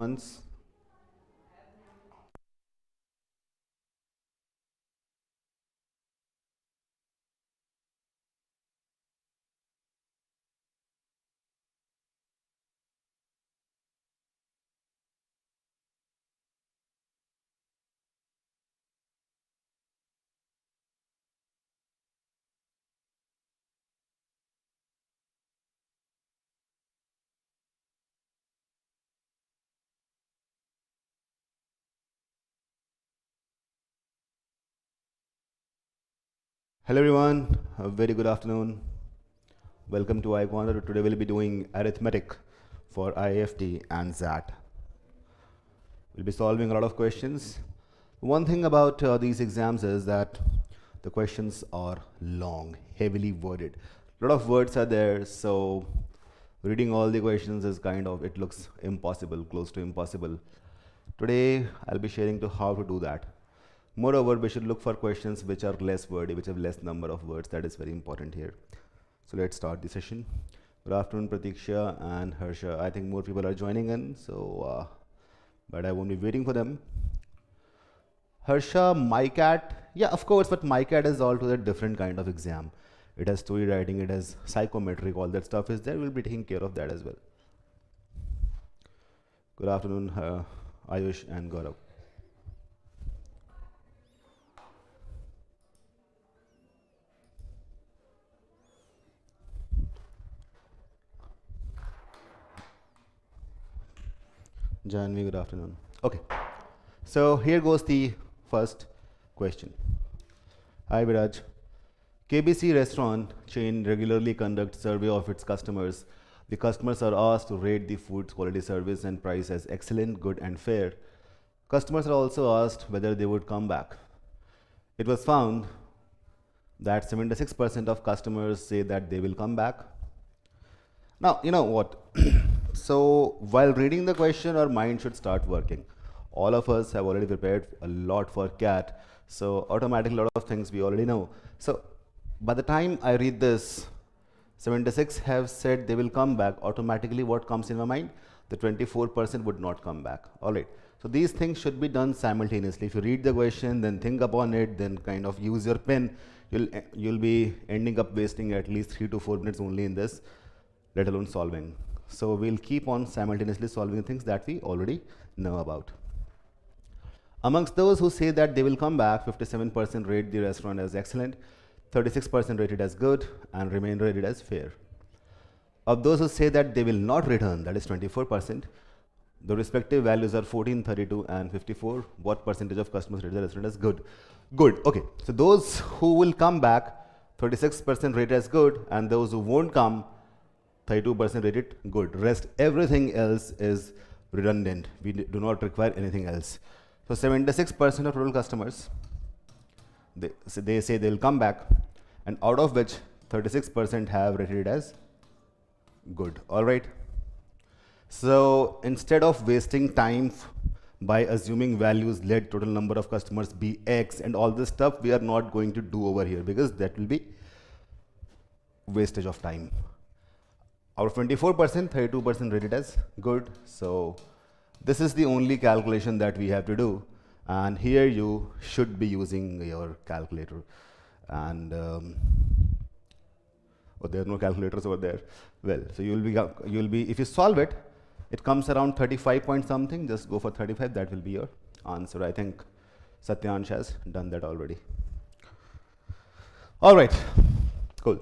Once. Hello everyone, a very good afternoon. Welcome to iQuanta. Today we'll be doing arithmetic for IIFT and XAT. We'll be solving a lot of questions. One thing about these exams is that the questions are long, heavily worded. A lot of words are there, so reading all the questions is it looks impossible, close to impossible. Today I'll be sharing to how to do that. Moreover, we should look for questions which are less wordy, which have less number of words. That is very important here. So let's start the session. Good afternoon, Pratiksha and Harsha. I think more people are joining in, so but I won't be waiting for them. Harsha, MyCat, yeah, of course, but MyCat is altogether different kind of exam. It has story writing, it has psychometric, all that stuff is there. We'll be taking care of that as well. Good afternoon, Ayush and Gaurav. Janvi, good afternoon. Okay, so here goes the first question. Hi Viraj. KBC restaurant chain regularly conducts survey of its customers. The customers are asked to rate the food's quality, service and price as excellent, good and fair. Customers are also asked whether they would come back. It was found that 76% of customers say that they will come back. Now, you know what? So while reading the question, our mind should start working. All of us have already prepared a lot for CAT, so automatically a lot of things we already know. So by the time I read this, 76 have said they will come back. Automatically what comes in my mind? The 24% would not come back. All right. So these things should be done simultaneously. If you read the question, then think upon it, then kind of use your pen, you'll be ending up wasting at least 3 to 4 minutes only in this, let alone solving. So we'll keep on simultaneously solving things that we already know about. Amongst those who say that they will come back, 57% rate the restaurant as excellent, 36% rated as good, and remainder rated as fair. Of those who say that they will not return, that is 24%, the respective values are 14, 32, and 54. What percentage of customers rate the restaurant as good? Good, okay. So those who will come back, 36% rated as good, and those who won't come, 32% rated good. Rest everything else is redundant. We do not require anything else. So 76% of total customers, they say they'll come back, and out of which 36% have rated it as good. All right. So instead of wasting time by assuming values, let total number of customers be X and all this stuff, we are not going to do over here because that will be wastage of time. Out of 24%, 32% rated as good. So this is the only calculation that we have to do. And here you should be using your calculator. And oh, there are no calculators over there. Well, so you'll be if you solve it, it comes around 35 point something. Just go for 35. That will be your answer. I think Satyansh has done that already. All right, cool.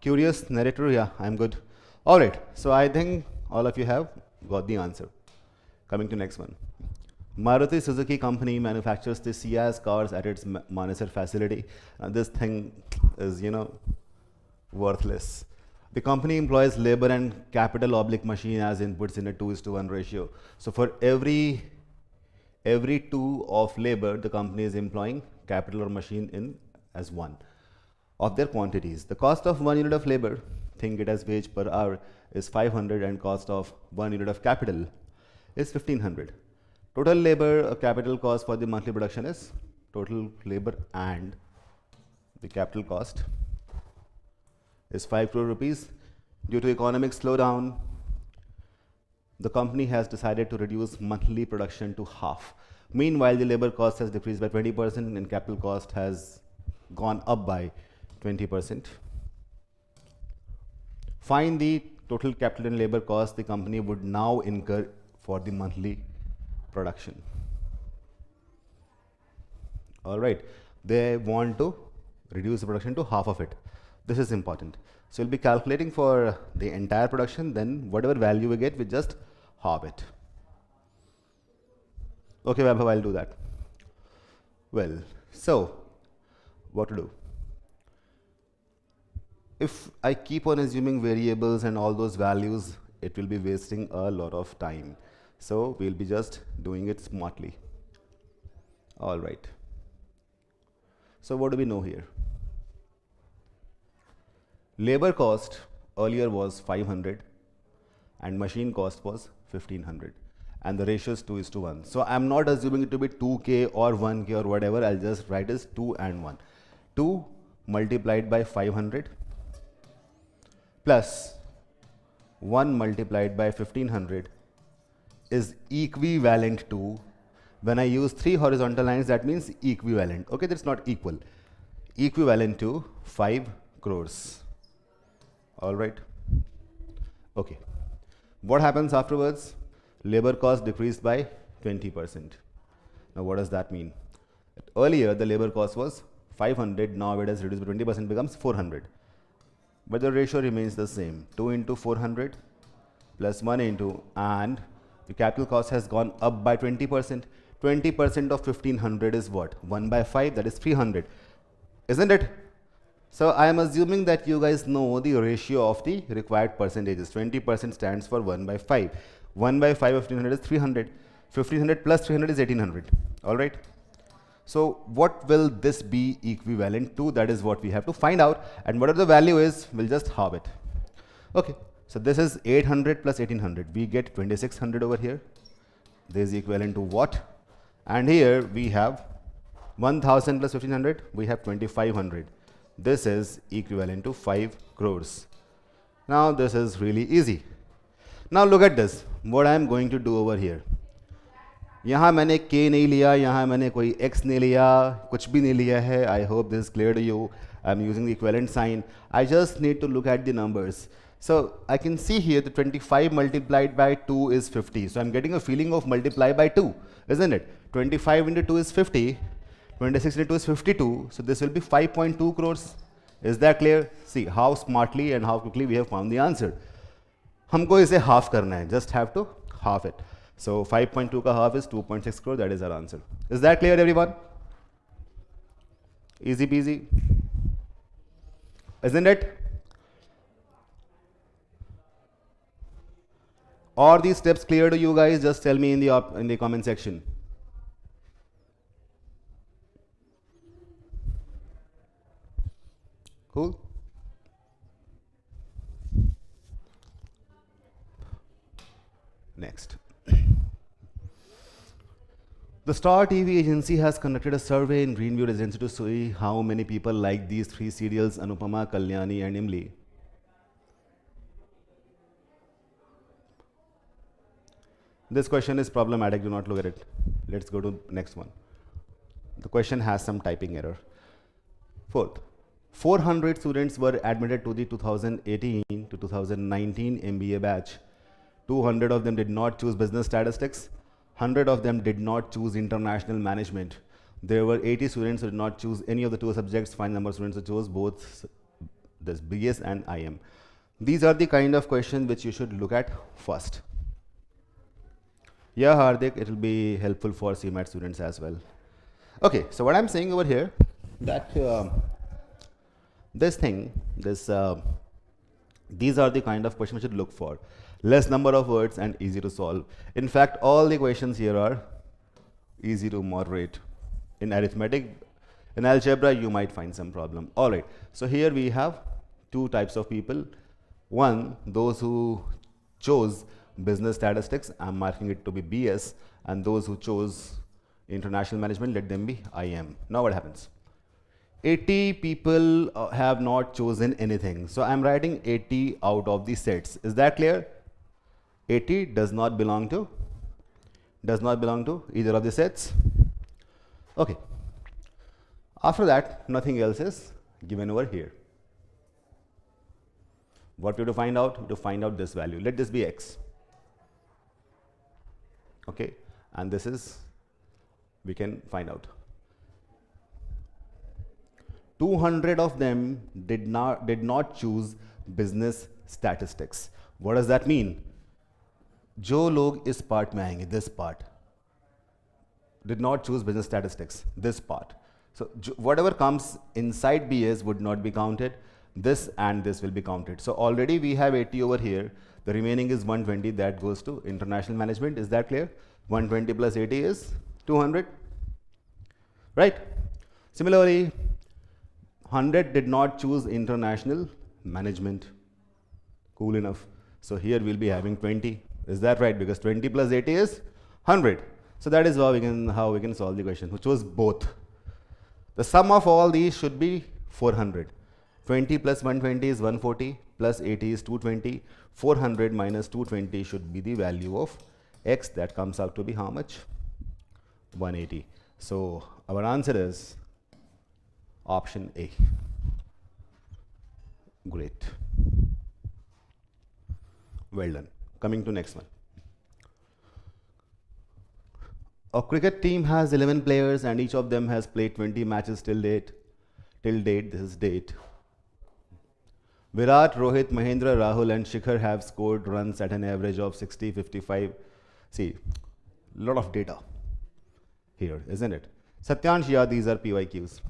Curious narrator, yeah, I'm good. All right, so I think all of you have got the answer. Coming to next one. Maruti Suzuki company manufactures the Ciaz cars at its Manesar facility. And this thing is, worthless. The company employs labor and capital oblique machine as inputs in a 2:1 ratio. So for every every 2 of labor the company is employing capital or machine in as 1 of their quantities. The cost of 1 unit of labor, think it as wage per hour, is 500 and cost of 1 unit of capital is 1500. Total labor capital cost for the monthly production is total labor and the capital cost is 5 crore rupees. Due to economic slowdown, the company has decided to reduce monthly production to half. Meanwhile, the labor cost has decreased by 20% and capital cost has gone up by 20%. Find the total capital and labor cost the company would now incur for the monthly production. All right, they want to reduce the production to half of it. This is important. So we'll be calculating for the entire production, then whatever value we get, we just halve it. Okay, Vaibhav, I'll do that. Well, so what to do? If I keep on assuming variables and all those values, it will be wasting a lot of time. So we'll be just doing it smartly. All right. So what do we know here? Labor cost earlier was 500 and machine cost was 1500 and the ratio is 2:1. So I'm not assuming it to be 2K or 1K or whatever. I'll just write as 2 and 1. 2 multiplied by 500 plus 1 multiplied by 1500 is equivalent to, when I use 3 horizontal lines, that means equivalent. Okay, that's not equal. Equivalent to 5 crores. All right. Okay. What happens afterwards? Labor cost decreased by 20%. Now, what does that mean? Earlier, the labor cost was 500. Now it has reduced by 20%, becomes 400. But the ratio remains the same. 2 into 400 plus 1 into, and the capital cost has gone up by 20%. 20% of 1500 is what? 1 by 5, that is 300. Isn't it? So I am assuming that you guys know the ratio of the required percentages. 20% stands for 1 by 5. 1 by 5 of 1500 is 300. 1500 plus 300 is 1800. All right. So what will this be equivalent to? That is what we have to find out. And whatever the value is, we'll just halve it. Okay. So this is 800 plus 1800. We get 2600 over here. This is equivalent to what? And here we have 1000 plus 1500. We have 2500. This is equivalent to 5 crores. Now this is really easy. Now look at this. What I am going to do over here. यहाँ मैंने k नहीं लिया, यहाँ मैंने कोई x नहीं लिया, कुछ भी नहीं लिया है. I hope this is clear to you. I'm using the equivalent sign. I just need to look at the numbers. So I can see here the 25 multiplied by 2 is 50. So I'm getting a feeling of multiply by 2, isn't it? 25 into 2 is 50. 26 into 2 is 52. So this will be 5.2 crores. Is that clear? See how smartly and how quickly we have found the answer. हमको इसे half करना है. Just have to half it. So 5.2 का half is 2.6 crore. That is our answer. Is that clear, everyone? Easy peasy. Isn't it? Are these steps clear to you guys? Just tell me in the comment section. Cool. Next. The Star TV agency has conducted a survey in Greenview Residency to see how many people like these 3 serials, Anupama, Kalyani and Imli. This question is problematic, do not look at it. Let's go to next one. The question has some typing error. Fourth, 400 students were admitted to the 2018 to 2019 MBA batch. 200 of them did not choose business statistics. 100 of them did not choose international management. There were 80 students who did not choose any of the 2 subjects. Find number of students who chose both this BS and IM. These are the kind of questions which you should look at first. Yeah, Hardik, it will be helpful for CMAT students as well. Okay, so what I'm saying over here, that these are the kind of questions we should look for. Less number of words and easy to solve. In fact, all the questions here are easy to moderate. In arithmetic, in algebra, you might find some problem. All right. So here we have two types of people. One, those who chose business statistics, I'm marking it to be BS, and those who chose international management, let them be IM. Now what happens? 80 people have not chosen anything. So I'm writing 80 out of the sets. Is that clear? 80 does not belong to either of the sets. Okay. After that, nothing else is given over here. What we have to find out? We have to find out this value. Let this be x. Okay. And this is, we can find out. 200 of them did not choose business statistics. What does that mean? जो लोग इस part में आएंगे, this part, did not choose business statistics, this part. So whatever comes inside BS would not be counted. This and this will be counted. So already we have 80 over here. The remaining is 120 that goes to international management. Is that clear? 120 plus 80 is 200. Right? Similarly, 100 did not choose international management. Cool enough. So here we'll be having 20. Is that right? Because 20 plus 80 is 100. So that is how we can solve the question. Who chose both? The sum of all these should be 400. 20 plus 120 is 140, plus 80 is 220. 400 minus 220 should be the value of x. That comes out to be how much? 180. So our answer is option A. Great. Well done. Coming to next one. A cricket team has 11 players and each of them has played 20 matches till date. This is date. Virat, Rohit, Mahendra, Rahul and Shikhar have scored runs at an average of 60, 55. See, a lot of data here, isn't it? Satyansh, yeah, these are PYQs.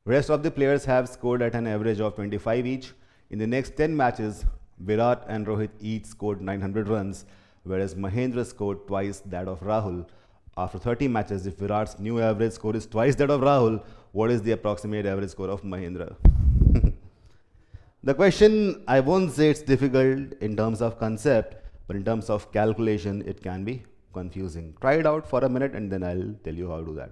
Rest of the players have scored at an average of 25 each. In the next 10 matches, Virat and Rohit each scored 900 runs, whereas Mahendra scored twice that of Rahul. After 30 matches, if Virat's new average score is twice that of Rahul, what is the approximate average score of Mahendra? The question, I won't say it's difficult in terms of concept, but in terms of calculation, it can be confusing. Try it out for a minute and then I'll tell you how to do that.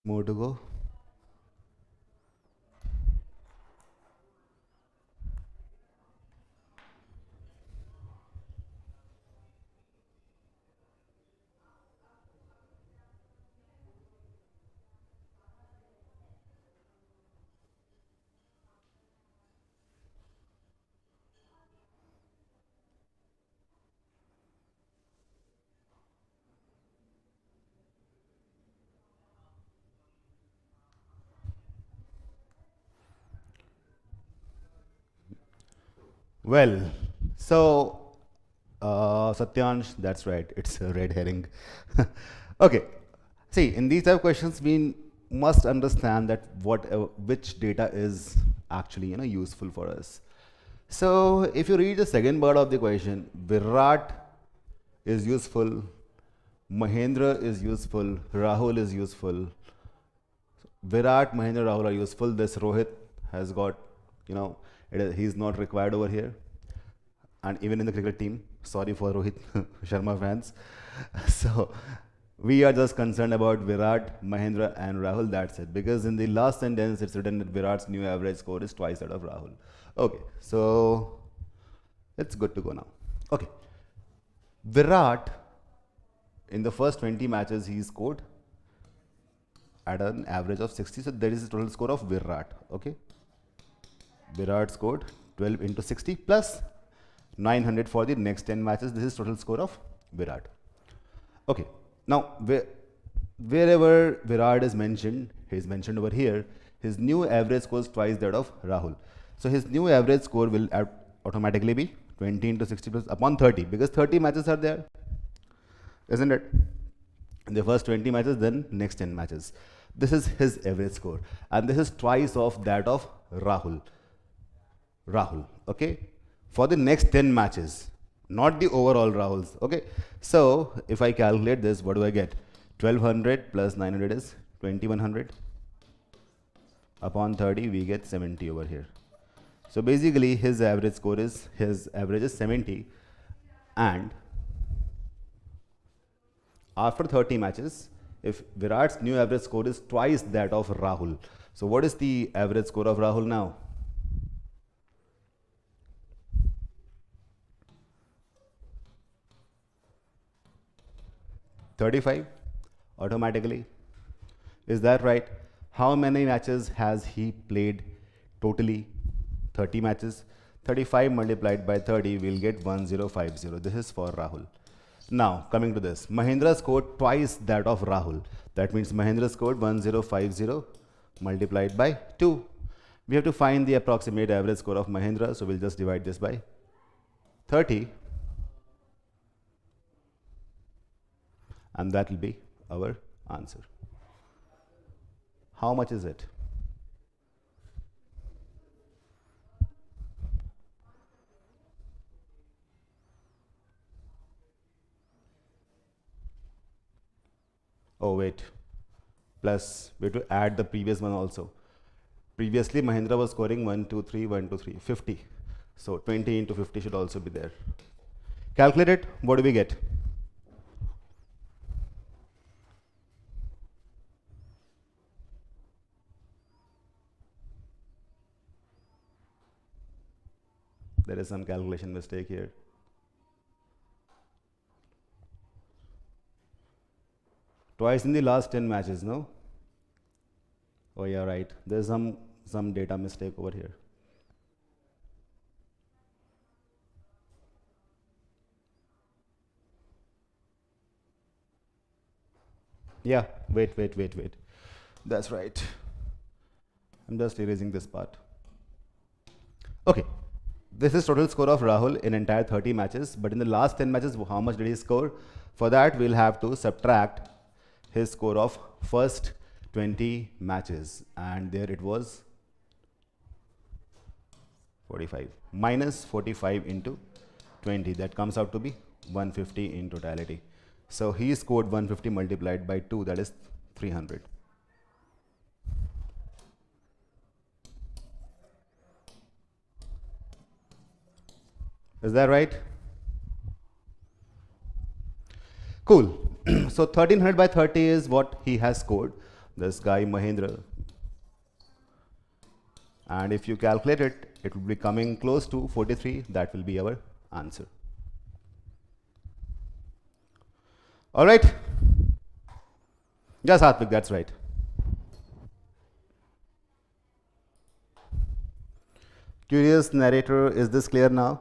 More to go. Well, so Satyansh, that's right, it's a red herring. Okay, see, in these type of questions, we must understand that which data is actually useful for us. So if you read the second part of the question, Virat is useful, Mahendra is useful, Rahul is useful. Virat, Mahendra, Rahul are useful. This Rohit has got, he's not required over here. And even in the cricket team, sorry for Rohit Sharma fans. So we are just concerned about Virat, Mahendra and Rahul, that's it. Because in the last sentence, it's written that Virat's new average score is twice that of Rahul. Okay, so it's good to go now. Okay, Virat, in the first 20 matches, he scored at an average of 60. So that is the total score of Virat. Okay, Virat scored 12 into 60 plus 900 for the next 10 matches. This is total score of Virat. Okay, now wherever Virat is mentioned, he is mentioned over here. His new average score is twice that of Rahul. So his new average score will automatically be 20 into 60 plus upon 30, because 30 matches are there, isn't it? In the first 20 matches, then next 10 matches. This is his average score, and this is twice of that of Rahul. Okay, for the next 10 matches, not the overall Rahuls. Okay, so if I calculate this, what do I get? 1200 plus 900 is 2100 upon 30, we get 70 over here. So basically his average score is, his average is 70, and after 30 matches, if Virat's new average score is twice that of Rahul, so what is the average score of Rahul now? $35 automatically. Is that right? How many matches has he played totally? 30 matches. 35 multiplied by 30, we'll get 1050. This is for Rahul. Now, coming to this, Mahendra scored twice that of Rahul. That means Mahendra scored 1050 multiplied by 2. We have to find the approximate average score of Mahendra, so we'll just divide this by 30. And that will be our answer. How much is it? Oh wait, plus we have to add the previous one also. Previously Mahendra was scoring 1, 2, 3, 1, 2, 3, 50. So 20 into 50 should also be there. Calculate it, what do we get? There is some calculation mistake here. Twice in the last 10 matches, no? Oh yeah, right. There's some data mistake over here. Yeah, wait. That's right. I'm just erasing this part. Okay. This is total score of Rahul in entire 30 matches, but in the last 10 matches, how much did he score? For that, we'll have to subtract his score of first 20 matches, and there it was 45 minus 45 into 20, that comes out to be 150 in totality. So he scored 150 multiplied by 2, that is 300. Is that right? Cool. So 1300 by 30 is what he has scored, this guy Mahendra. And if you calculate it, it will be coming close to 43. That will be our answer. All right. Yes, Hartvik, that's right. Curious narrator, is this clear now?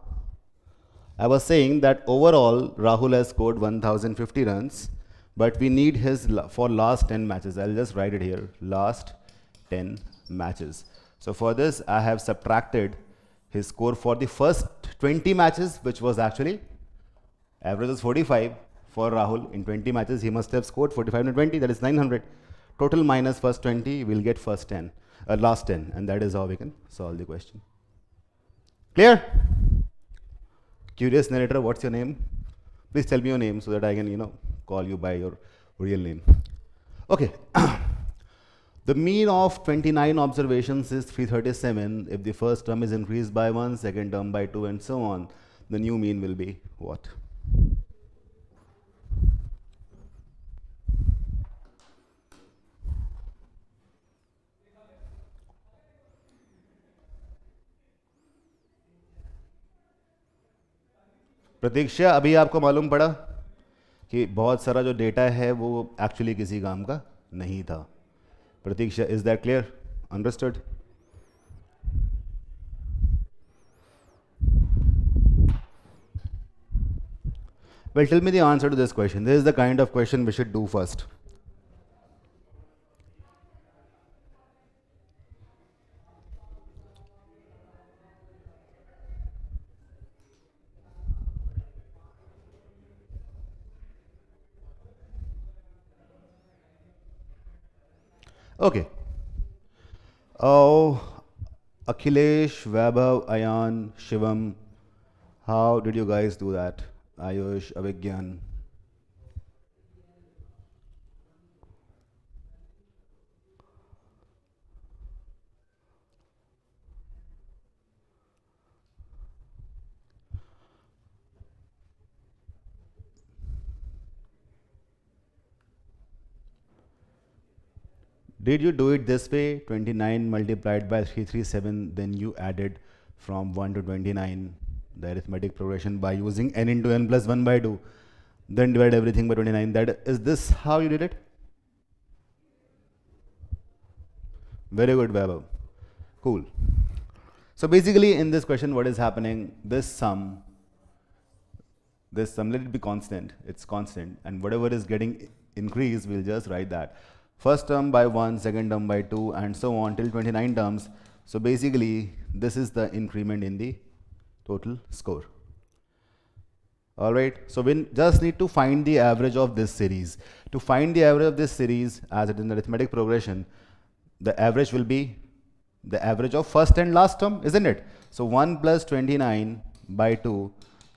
I was saying that overall Rahul has scored 1050 runs, but we need his for last 10 matches. I'll just write it here, last 10 matches. So for this, I have subtracted his score for the first 20 matches, which was actually average is 45 for Rahul. In 20 matches, he must have scored 45 and 20, that is 900. Total minus first 20, we'll get first 10, last 10, and that is how we can solve the question. Clear? Curious narrator, what's your name? Please tell me your name so that I can, call you by your real name. Okay. The mean of 29 observations is 337. If the first term is increased by 1, second term by 2, and so on, the new mean will be what? प्रतीक्षा, अभी आपको मालूम पड़ा कि बहुत सारा जो data है वो एक्चुअली किसी काम का नहीं था. Pratiksha, is that clear? Understood? Well, tell me the answer to this question. This is the kind of question we should do first. Okay. Oh, Akhilesh, Vaibhav, Ayan, Shivam, how did you guys do that? Ayush, Avigyan. Did you do it this way? 29 multiplied by 337, then you added from 1 to 29 the arithmetic progression by using n into n plus 1 by 2, then divide everything by 29. Is this how you did it? Very good, Vaibhav. Cool. So basically in this question, what is happening? This sum, let it be constant. It's constant, and whatever is getting increased, we'll just write that. First term by 1, second term by 2, and so on till 29 terms. So basically, this is the increment in the total score. Alright, so we just need to find the average of this series. To find the average of this series, as it is in arithmetic progression, the average will be the average of first and last term, isn't it? So 1 plus 29 by 2,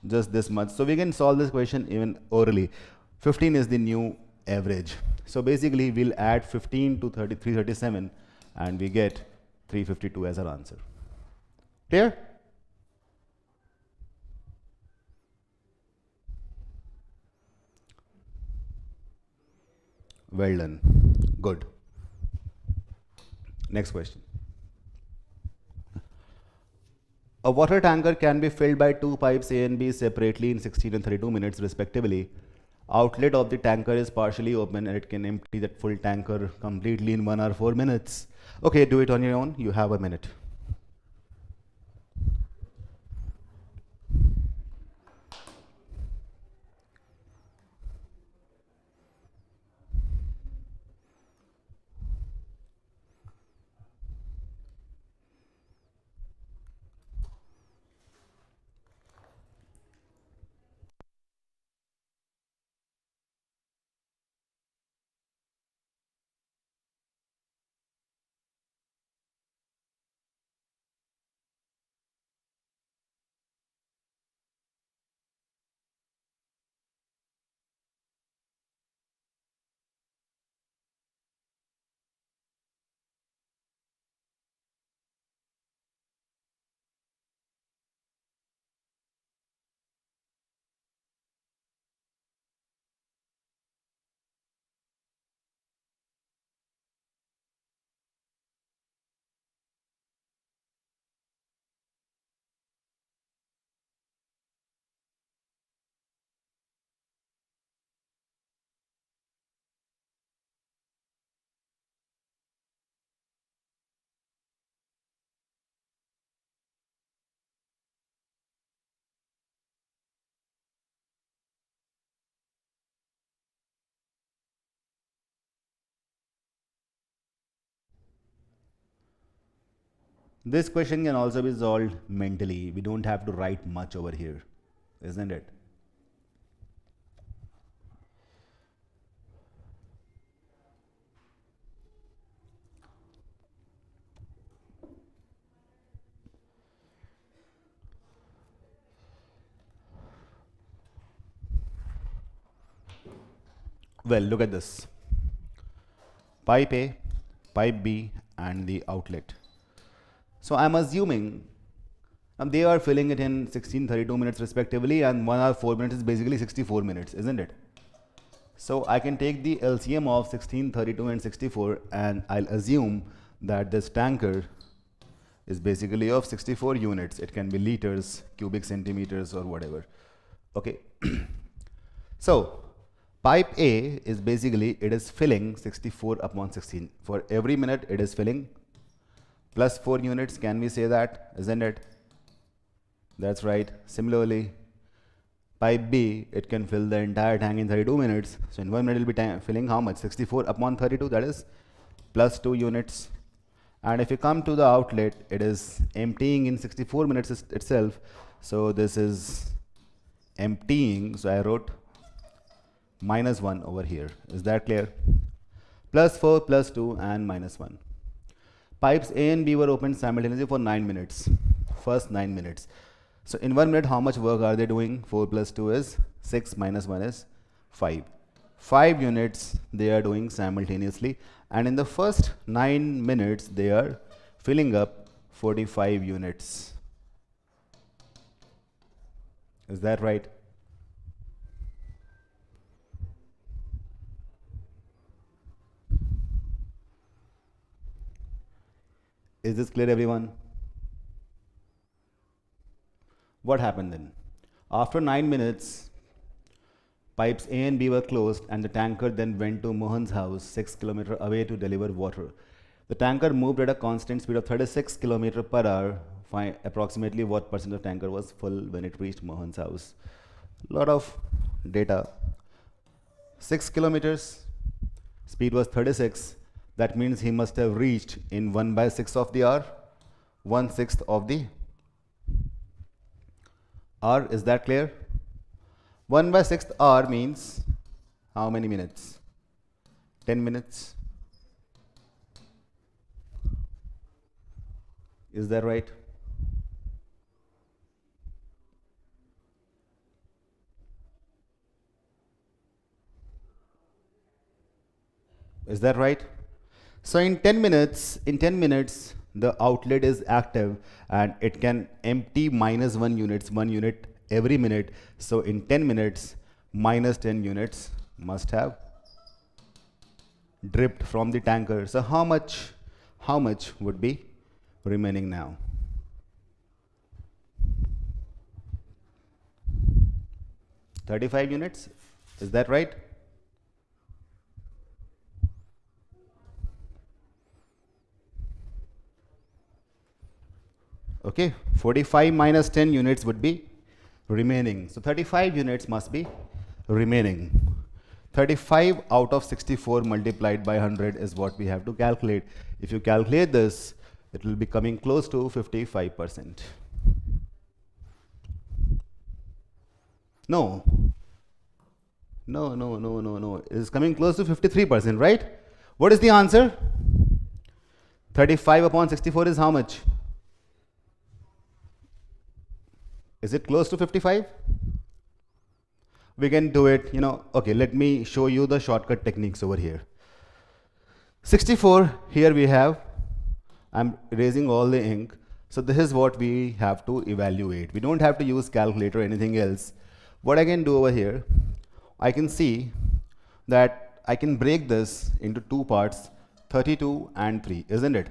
just this much. So we can solve this question even orally. 15 is the new average. So basically, we'll add 15 to 337, and we get 352 as our answer. Clear? Well done. Good. Next question. A water tanker can be filled by two pipes A and B separately in 16 and 32 minutes respectively. Outlet of the tanker is partially open and it can empty that full tanker completely in 1 hour 4 minutes. Okay, do it on your own. You have a minute. This question can also be solved mentally. We don't have to write much over here, isn't it? Well, look at this. Pipe A, pipe B, and the outlet. So I'm assuming they are filling it in 16:32 minutes respectively, and 1 hour 4 minutes is basically 64 minutes, isn't it? So I can take the LCM of 16:32 and 64, and I'll assume that this tanker is basically of 64 units. It can be liters, cubic centimeters, or whatever. Okay. So pipe A is basically, it is filling 64 upon 16. For every minute it is filling plus 4 units. Can we say that, isn't it? That's right. Similarly, pipe B, it can fill the entire tank in 32 minutes. So in 1 minute it will be filling how much? 64 upon 32, that is plus 2 units. And if you come to the outlet, it is emptying in 64 minutes itself. So this is emptying. So I wrote minus 1 over here. Is that clear? Plus 4, plus 2, and minus 1. Pipes A and B were opened simultaneously for 9 minutes. First 9 minutes. So in 1 minute, how much work are they doing? 4 plus 2 is 6, minus 1 is 5. 5 units they are doing simultaneously. And in the first 9 minutes, they are filling up 45 units. Is that right? Is this clear, everyone? What happened then? After 9 minutes, pipes A and B were closed, and the tanker then went to Mohan's house 6 kilometers away to deliver water. The tanker moved at a constant speed of 36 kilometers per hour. Find approximately what percent of tanker was full when it reached Mohan's house. Lot of data. 6 kilometers, speed was 36. That means he must have reached in 1/6 of the hour, 1/6 of the hour. Is that clear? 1/6 hour means how many minutes? 10 minutes. Is that right? Is that right? So in 10 minutes, the outlet is active and it can empty minus 1 units, 1 unit every minute. So in 10 minutes, minus 10 units must have dripped from the tanker. So how much would be remaining now? $35 units. Is that right? Okay, 45 minus 10 units would be remaining. So 35 units must be remaining. 35 out of 64 multiplied by 100 is what we have to calculate. If you calculate this, it will be coming close to 55%. No. It is coming close to 53%, right? What is the answer? 35 upon 64 is how much? Is it close to 55? We can do it, okay, let me show you the shortcut techniques over here. 64, here we have, I'm erasing all the ink. So this is what we have to evaluate. We don't have to use calculator or anything else. What I can do over here, I can see that I can break this into 2 parts, 32 and 3, isn't it?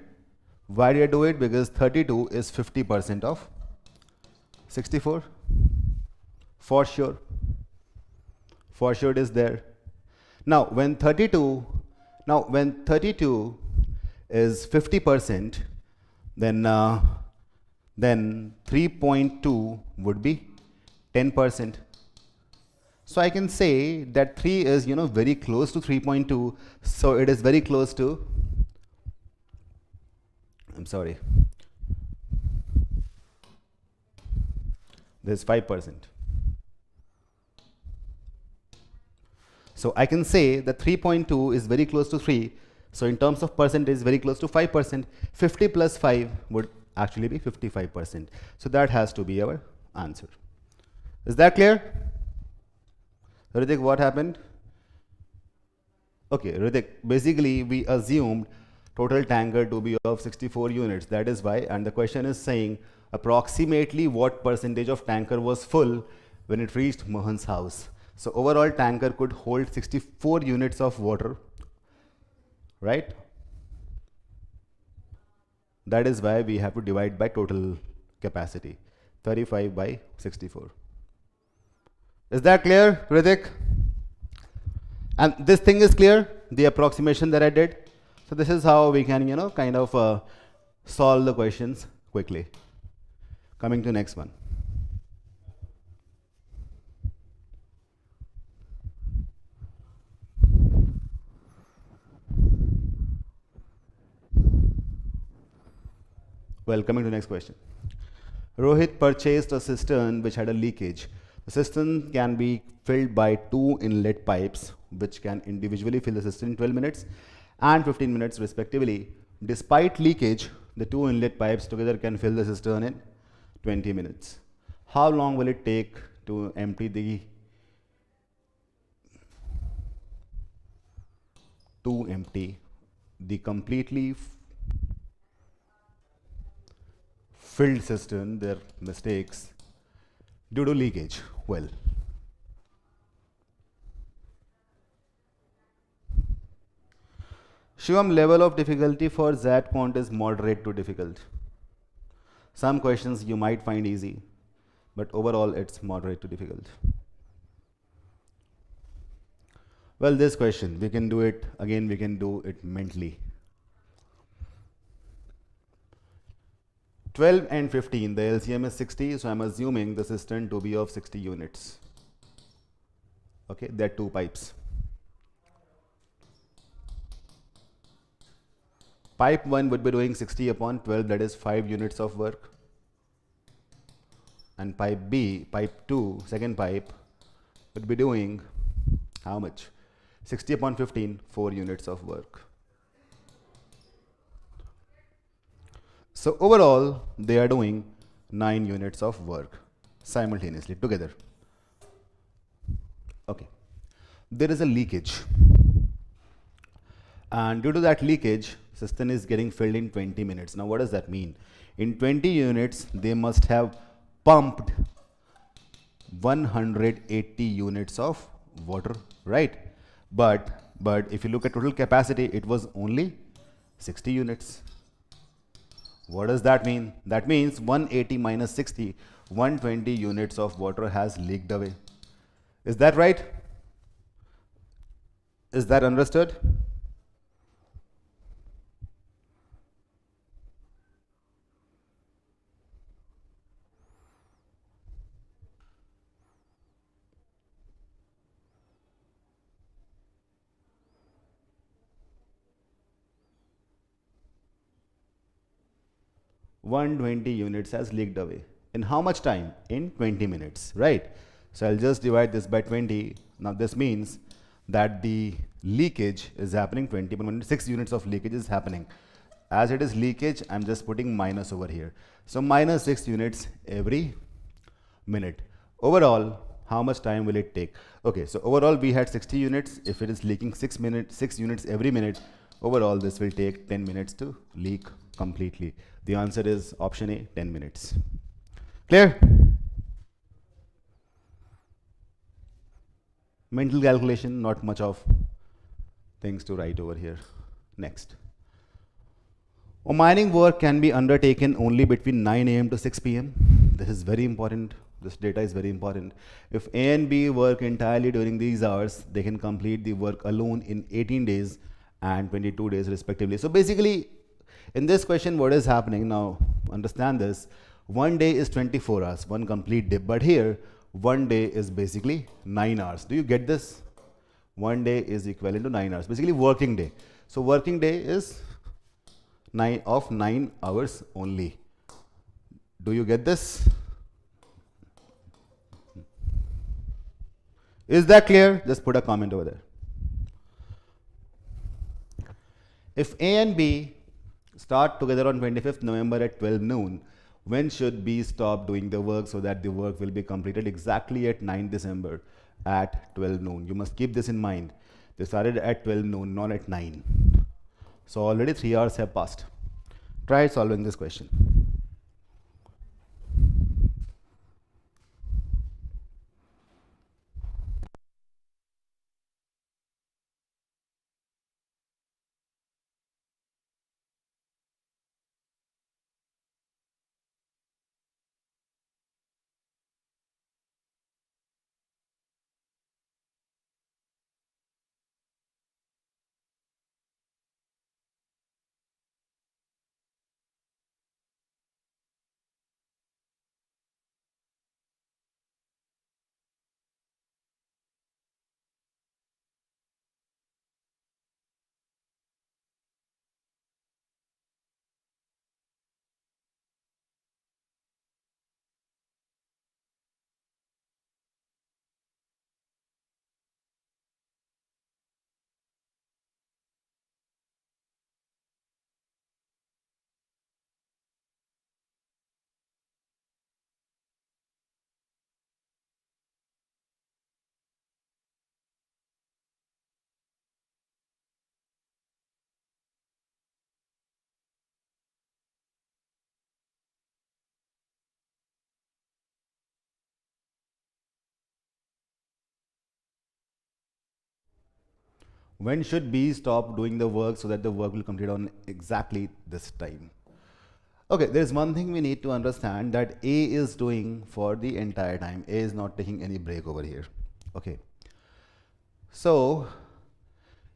Why do I do it? Because 32 is 50% of 64. For sure it is there. Now when 32 is 50%, then 3.2 would be 10%. So I can say that 3 is very close to 3.2. So it is very close to, I'm sorry, This is 5%. So I can say that 3.2 is very close to 3. So in terms of percentage, very close to 5%. 50 plus 5 would actually be 55%. So that has to be our answer. Is that clear? Ritik, what happened? Okay, Ritik, basically we assumed total tanker to be of 64 units. That is why, and the question is saying approximately what percentage of tanker was full when it reached Mohan's house. So overall tanker could hold 64 units of water, right? That is why we have to divide by total capacity, 35 by 64. Is that clear, Ritik? And this thing is clear, the approximation that I did. So this is how we can, kind of solve the questions quickly. Coming to next one. Well, coming to the next question. Rohit purchased a cistern which had a leakage. The cistern can be filled by 2 inlet pipes which can individually fill the cistern in 12 minutes and 15 minutes respectively. Despite leakage, the 2 inlet pipes together can fill the cistern in 20 minutes. How long will it take to empty the completely filled cistern, their mistakes due to leakage? Well, Shivam, level of difficulty for XAT quant is moderate to difficult. Some questions you might find easy, but overall it's moderate to difficult. Well, this question, we can do it, again we can do it mentally. 12 and 15, the LCM is 60, so I'm assuming the cistern to be of 60 units. Okay, there are 2 pipes. Pipe 1 would be doing 60 upon 12, that is 5 units of work. And pipe B, pipe 2, second pipe, would be doing how much? 60 upon 15, 4 units of work. So overall, they are doing 9 units of work simultaneously together. Okay. There is a leakage. And due to that leakage, cistern is getting filled in 20 minutes. Now what does that mean? In 20 units, they must have pumped 180 units of water, right? But if you look at total capacity, it was only 60 units. What does that mean? That means 180 minus 60, 120 units of water has leaked away. Is that right? Is that understood? (120 units has leaked away. In how much time? In 20 minutes, right? So I'll just divide this by 20. Now this means that the leakage is happening 6 units of leakage is happening. As it is leakage, I'm just putting minus over here. So minus 6 units every minute. Overall, how much time will it take? Okay, so overall we had 60 units. If it is leaking 6 units every minute, overall this will take 10 minutes to leak completely. The answer is option A, 10 minutes. Clear? Mental calculation, not much of things to write over here. Next. Mining work can be undertaken only between 9 AM to 6 PM. This is very important. This data is very important. If A and B work entirely during these hours, they can complete the work alone in 18 days and 22 days respectively. So basically, in this question, what is happening now? Understand this. One day is 24 hours, one complete day. But here, one day is basically 9 hours. Do you get this? One day is equivalent to 9 hours. Basically, working day. So working day is 9 hours only. Do you get this? Is that clear? Just put a comment over there. If A and B start together on 25th November at 12 noon, when should B stop doing the work so that the work will be completed exactly at 9 December at 12 noon? You must keep this in mind. They started at 12 noon, not at 9. So already 3 hours have passed. Try solving this question. When should B stop doing the work so that the work will complete on exactly this time? Okay, there is one thing we need to understand, that A is doing for the entire time. A is not taking any break over here. Okay. So,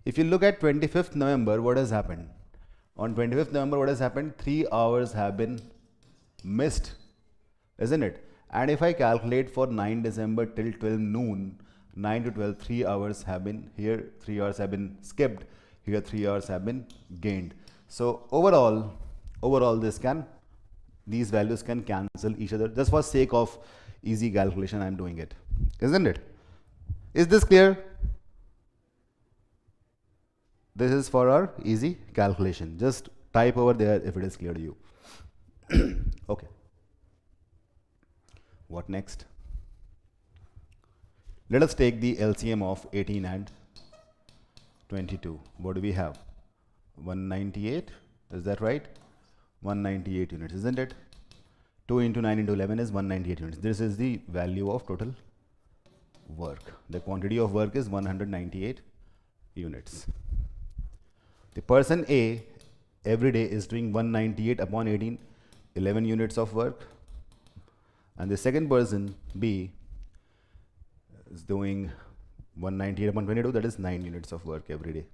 if you look at 25th November, what has happened? On 25th November, what has happened? 3 hours have been missed, isn't it? And if I calculate for 9 December till 12 noon, 9 to 12, 3 hours have been here, 3 hours have been skipped, here 3 hours have been gained. So overall these values can cancel each other. Just for sake of easy calculation, I am doing it, isn't it? Is this clear? This is for our easy calculation. Just type over there if it is clear to you. Okay. What next? Let us take the LCM of 18 and 22. What do we have? 198, is that right? 198 units, isn't it? 2 into 9 into 11 is 198 units. This is the value of total work. The quantity of work is 198 units. The person A every day is doing 198 upon 18, 11 units of work. And the second person B is doing 198 upon 22, that is 9 units of work every day.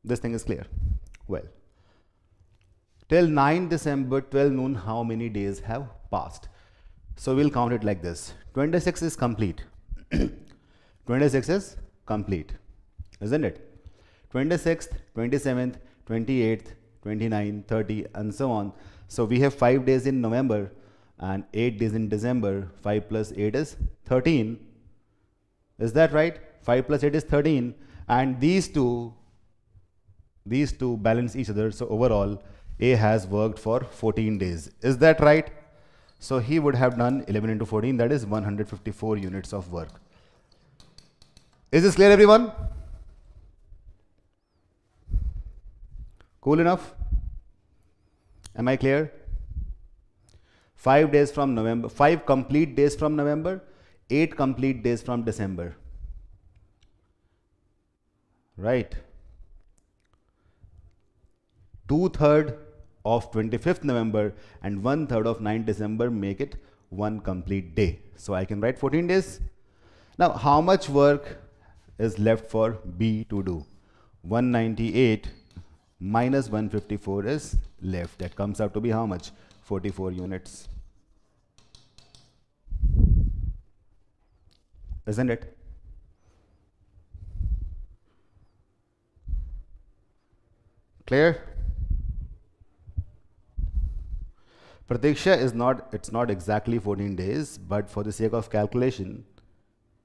This thing is clear. Well, till 9 December 12 noon, how many days have passed? So we'll count it like this. 26 is complete. 26 is complete, isn't it? 26th, 27th, 28th, 29th, 30, and so on. So we have 5 days in November and 8 days in December. 5 plus 8 is 13. Is that right? 5 plus 8 is 13. And these two balance each other. So overall, A has worked for 14 days. Is that right? So he would have done 11 into 14, that is 154 units of work. Is this clear, everyone? Cool enough? Am I clear? 5 days from November, 5 complete days from November, 8 complete days from December. Right? 2/3 of 25th November and 1/3 of 9th December make it 1 complete day. So I can write 14 days. Now, how much work is left for B to do? 198 minus 154 is left. That comes out to be how much? 44 units. Isn't it? Clear? Pratiksha is not, it's not exactly 14 days, but for the sake of calculation,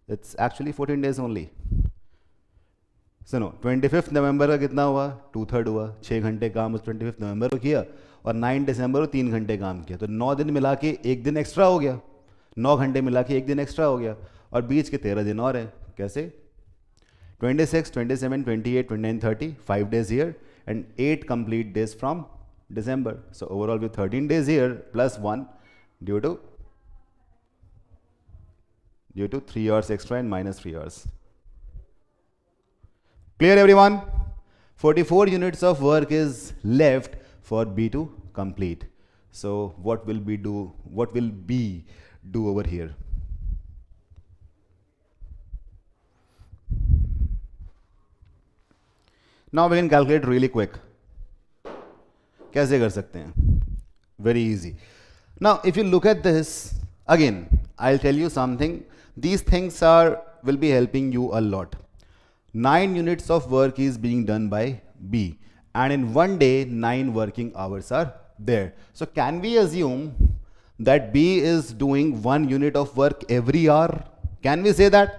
it's actually 14 days only. सुनो 25 नवंबर का कितना हुआ, 2/3 हुआ, 6 घंटे काम उस 25 नवंबर को किया और 9 दिसंबर को 3 घंटे काम किया, तो 9 दिन मिला के एक दिन एक्स्ट्रा हो गया, 9 घंटे मिला के एक दिन एक्स्ट्रा हो गया, और बीच के 13 दिन और हैं. कैसे? 26, 27, 28, 29, 30, 5 days here and 8 complete days from December. So overall with 13 days here plus 1 due to 3 hours extra and minus 3 hours. Clear everyone? 44 units of work is left for B to complete. So what will B do over here? Now we can calculate really quick. कैसे कर सकते हैं? Very easy. Now if you look at this, again I'll tell you something. These things will be helping you a lot. 9 units of work is being done by B, and in one day 9 working hours are there. So can we assume that B is doing 1 unit of work every hour? Can we say that?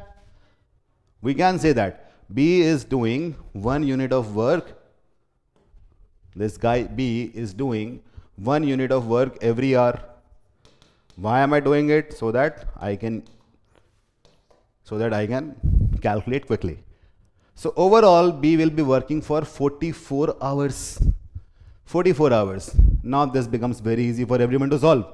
We can say that B is doing 1 unit of work. This guy B is doing 1 unit of work every hour. Why am I doing it? So that I can calculate quickly. So overall B will be working for 44 hours. 44 hours. Now this becomes very easy for everyone to solve.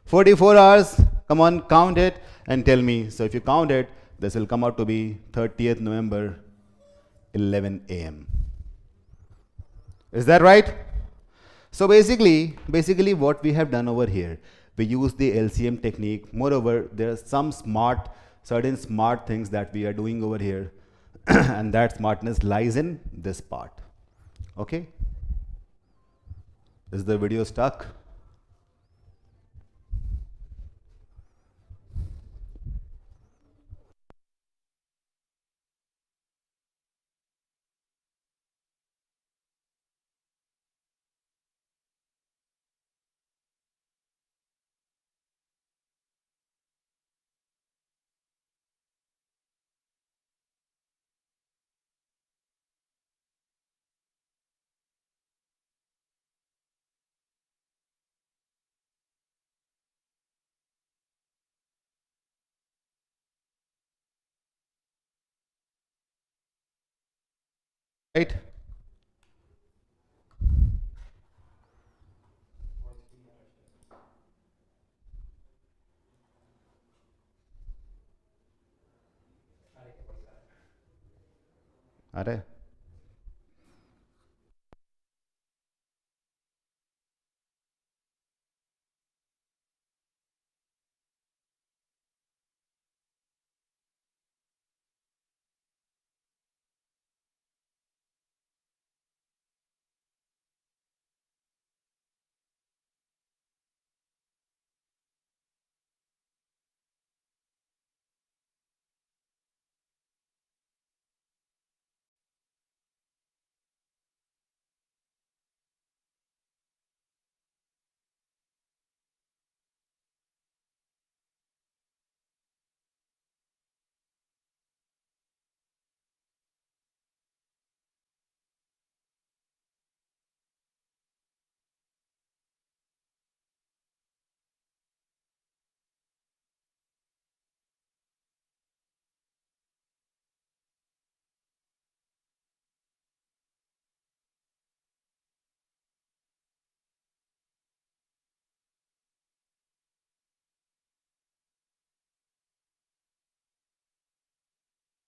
44 hours, come on, count it and tell me. So if you count it, this will come out to be 30th November, 11 a.m. Is that right? So basically what we have done over here, we use the LCM technique. Moreover, there are some certain smart things that we are doing over here. And that smartness lies in this part. Okay? Is the video stuck? Right? अरे